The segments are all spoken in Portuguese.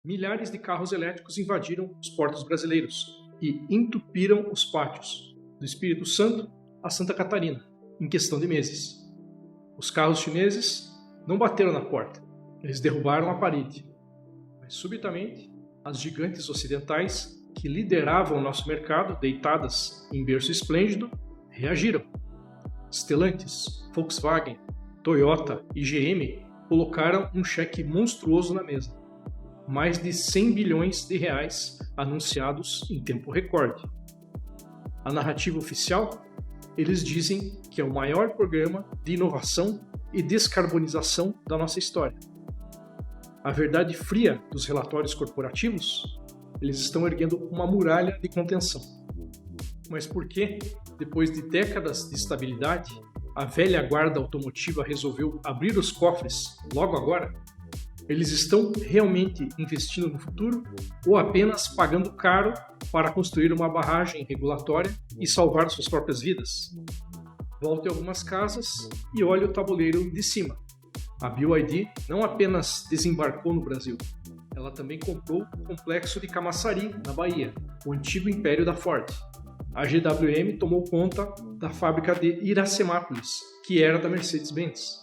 milhares de carros elétricos invadiram os portos brasileiros e entupiram os pátios do Espírito Santo a Santa Catarina, em questão de meses. Os carros chineses não bateram na porta, eles derrubaram a parede. Mas, subitamente, as gigantes ocidentais, que lideravam o nosso mercado, deitadas em berço esplêndido, reagiram. Stellantis, Volkswagen, Toyota e GM colocaram um cheque monstruoso na mesa. Mais de 100 bilhões de reais anunciados em tempo recorde. A narrativa oficial, eles dizem que é o maior programa de inovação e descarbonização da nossa história. A verdade fria dos relatórios corporativos, eles estão erguendo uma muralha de contenção. Mas por que, depois de décadas de estabilidade, a velha guarda automotiva resolveu abrir os cofres logo agora? Eles estão realmente investindo no futuro ou apenas pagando caro para construir uma barragem regulatória e salvar suas próprias vidas? Volte a algumas casas e olhe o tabuleiro de cima. A BYD não apenas desembarcou no Brasil, ela também comprou o complexo de Camaçari, na Bahia, o antigo império da Ford. A GWM tomou conta da fábrica de Iracemápolis, que era da Mercedes-Benz.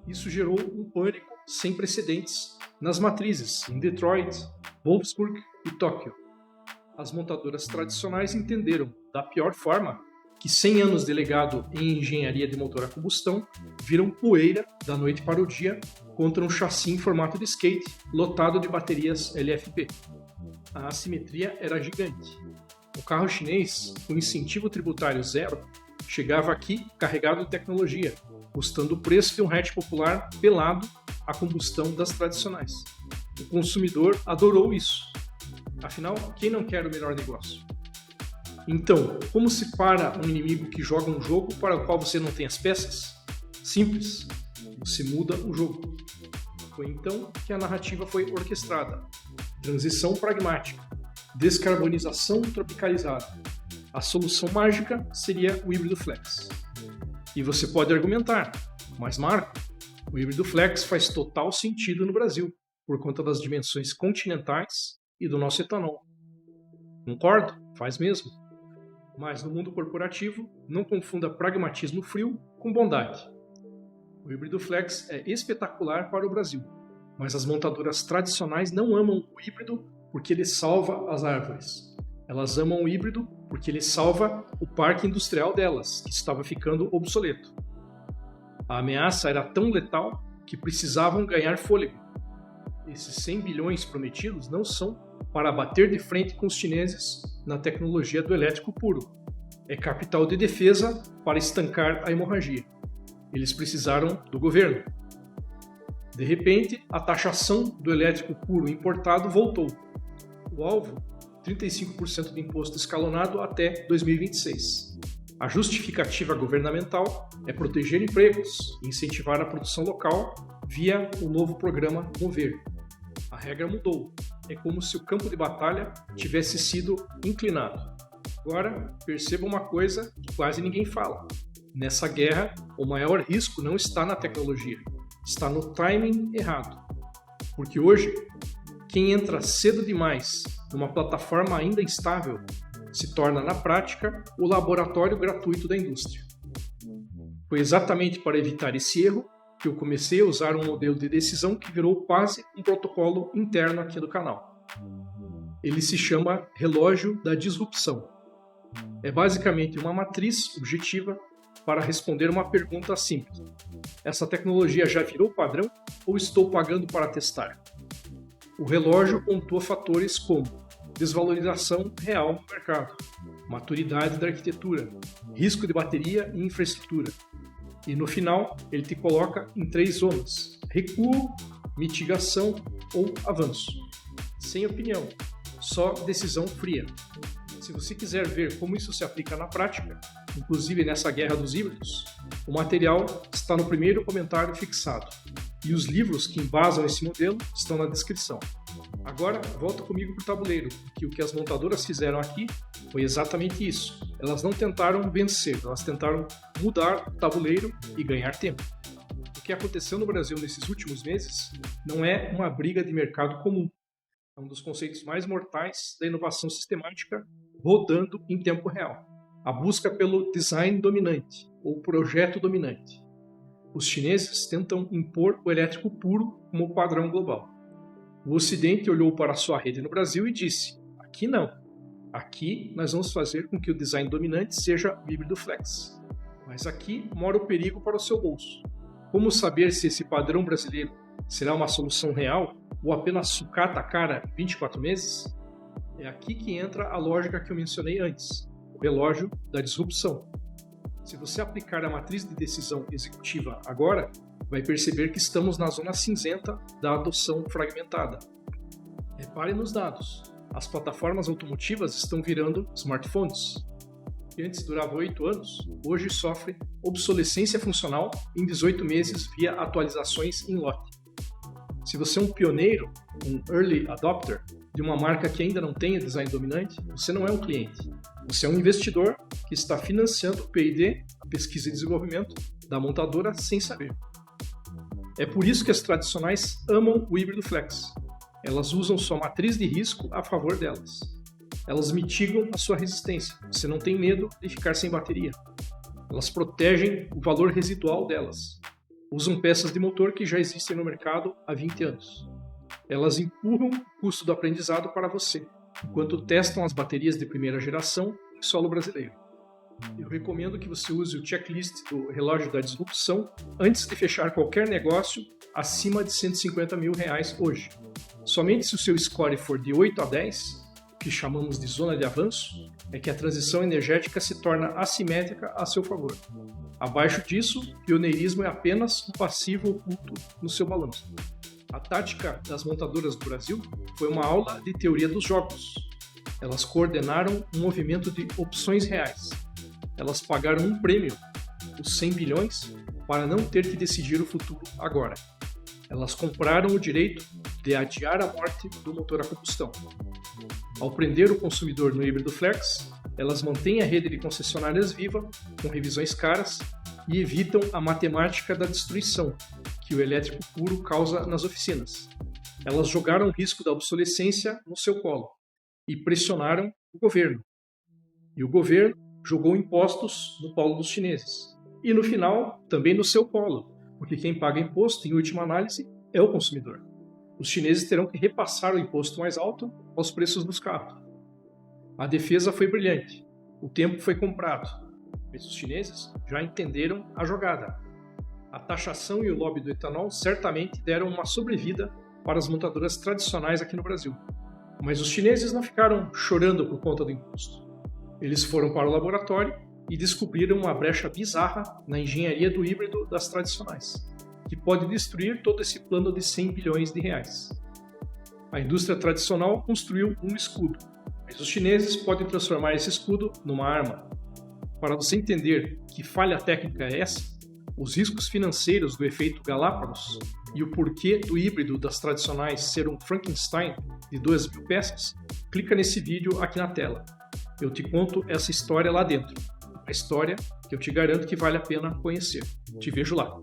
Isso gerou um pânico sem precedentes nas matrizes em Detroit, Wolfsburg e Tóquio. As montadoras tradicionais entenderam, da pior forma, que 100 anos de legado em engenharia de motor a combustão viram poeira da noite para o dia contra um chassi em formato de skate lotado de baterias LFP. A assimetria era gigante. O carro chinês, com incentivo tributário zero, chegava aqui carregado de tecnologia, custando o preço de um hatch popular pelado a combustão das tradicionais. O consumidor adorou isso. Afinal, quem não quer o melhor negócio? Então, como se para um inimigo que joga um jogo para o qual você não tem as peças? Simples, você muda o jogo. Foi então que a narrativa foi orquestrada. Transição pragmática, descarbonização tropicalizada. A solução mágica seria o híbrido flex. E você pode argumentar, mas Marco, o híbrido flex faz total sentido no Brasil, por conta das dimensões continentais e do nosso etanol. Concordo, faz mesmo. Mas no mundo corporativo, não confunda pragmatismo frio com bondade. O híbrido flex é espetacular para o Brasil, mas as montadoras tradicionais não amam o híbrido porque ele salva as árvores. Elas amam o híbrido porque ele salva o parque industrial delas, que estava ficando obsoleto. A ameaça era tão letal que precisavam ganhar fôlego. Esses 100 bilhões prometidos não são para bater de frente com os chineses na tecnologia do elétrico puro. É capital de defesa para estancar a hemorragia. Eles precisaram do governo. De repente, a taxação do elétrico puro importado voltou. O alvo, 35% de imposto escalonado até 2026. A justificativa governamental é proteger empregos e incentivar a produção local via o novo programa Mover. A regra mudou. É como se o campo de batalha tivesse sido inclinado. Agora, perceba uma coisa que quase ninguém fala. Nessa guerra, o maior risco não está na tecnologia, está no timing errado. Porque hoje, quem entra cedo demais numa plataforma ainda instável se torna, na prática, o laboratório gratuito da indústria. Foi exatamente para evitar esse erro que eu comecei a usar um modelo de decisão que virou quase um protocolo interno aqui do canal. Ele se chama relógio da disrupção. É basicamente uma matriz objetiva para responder uma pergunta simples. Essa tecnologia já virou padrão ou estou pagando para testar? O relógio pontua fatores como desvalorização real do mercado, maturidade da arquitetura, risco de bateria e infraestrutura. E no final, ele te coloca em 3 zonas: recuo, mitigação ou avanço. Sem opinião, só decisão fria. Se você quiser ver como isso se aplica na prática, inclusive nessa guerra dos híbridos, o material está no primeiro comentário fixado. E os livros que embasam esse modelo estão na descrição. Agora, volta comigo para o tabuleiro, que o que as montadoras fizeram aqui foi exatamente isso. Elas não tentaram vencer, elas tentaram mudar o tabuleiro e ganhar tempo. O que aconteceu no Brasil nesses últimos meses não é uma briga de mercado comum. É um dos conceitos mais mortais da inovação sistemática rodando em tempo real. A busca pelo design dominante, ou projeto dominante. Os chineses tentam impor o elétrico puro como padrão global. O Ocidente olhou para a sua rede no Brasil e disse: aqui não. Aqui nós vamos fazer com que o design dominante seja o híbrido flex. Mas aqui mora o perigo para o seu bolso. Como saber se esse padrão brasileiro será uma solução real ou apenas sucata a cara em 24 meses? É aqui que entra a lógica que eu mencionei antes, o relógio da disrupção. Se você aplicar a matriz de decisão executiva agora, vai perceber que estamos na zona cinzenta da adoção fragmentada. Repare nos dados. As plataformas automotivas estão virando smartphones, que antes durava 8 anos, hoje sofre obsolescência funcional em 18 meses via atualizações em lote. Se você é um pioneiro, um early adopter, de uma marca que ainda não tem design dominante, você não é um cliente. Você é um investidor que está financiando o P&D, a pesquisa e desenvolvimento, da montadora sem saber. É por isso que as tradicionais amam o híbrido flex. Elas usam sua matriz de risco a favor delas. Elas mitigam a sua resistência. Você não tem medo de ficar sem bateria. Elas protegem o valor residual delas. Usam peças de motor que já existem no mercado há 20 anos. Elas empurram o custo do aprendizado para você, enquanto testam as baterias de primeira geração em solo brasileiro. Eu recomendo que você use o checklist do relógio da disrupção antes de fechar qualquer negócio acima de R$150 mil hoje. Somente se o seu score for de 8 a 10, que chamamos de zona de avanço, é que a transição energética se torna assimétrica a seu favor. Abaixo disso, pioneirismo é apenas um passivo oculto no seu balanço. A tática das montadoras do Brasil foi uma aula de teoria dos jogos. Elas coordenaram um movimento de opções reais. Elas pagaram um prêmio, os 100 bilhões, para não ter que decidir o futuro agora. Elas compraram o direito de adiar a morte do motor a combustão. Ao prender o consumidor no híbrido flex, elas mantêm a rede de concessionárias viva, com revisões caras, e evitam a matemática da destruição, que o elétrico puro causa nas oficinas. Elas jogaram o risco da obsolescência no seu colo e pressionaram o governo. E o governo jogou impostos no colo dos chineses. E no final, também no seu colo, porque quem paga imposto, em última análise, é o consumidor. Os chineses terão que repassar o imposto mais alto aos preços dos carros. A defesa foi brilhante. O tempo foi comprado. Mas os chineses já entenderam a jogada. A taxação e o lobby do etanol certamente deram uma sobrevida para as montadoras tradicionais aqui no Brasil. Mas os chineses não ficaram chorando por conta do imposto. Eles foram para o laboratório e descobriram uma brecha bizarra na engenharia do híbrido das tradicionais, que pode destruir todo esse plano de 100 bilhões de reais. A indústria tradicional construiu um escudo, mas os chineses podem transformar esse escudo numa arma. Para você entender que falha técnica é essa, os riscos financeiros do efeito Galápagos e o porquê do híbrido das tradicionais ser um Frankenstein de 2.000 peças, clica nesse vídeo aqui na tela. Eu te conto essa história lá dentro. Uma história que eu te garanto que vale a pena conhecer. Te vejo lá.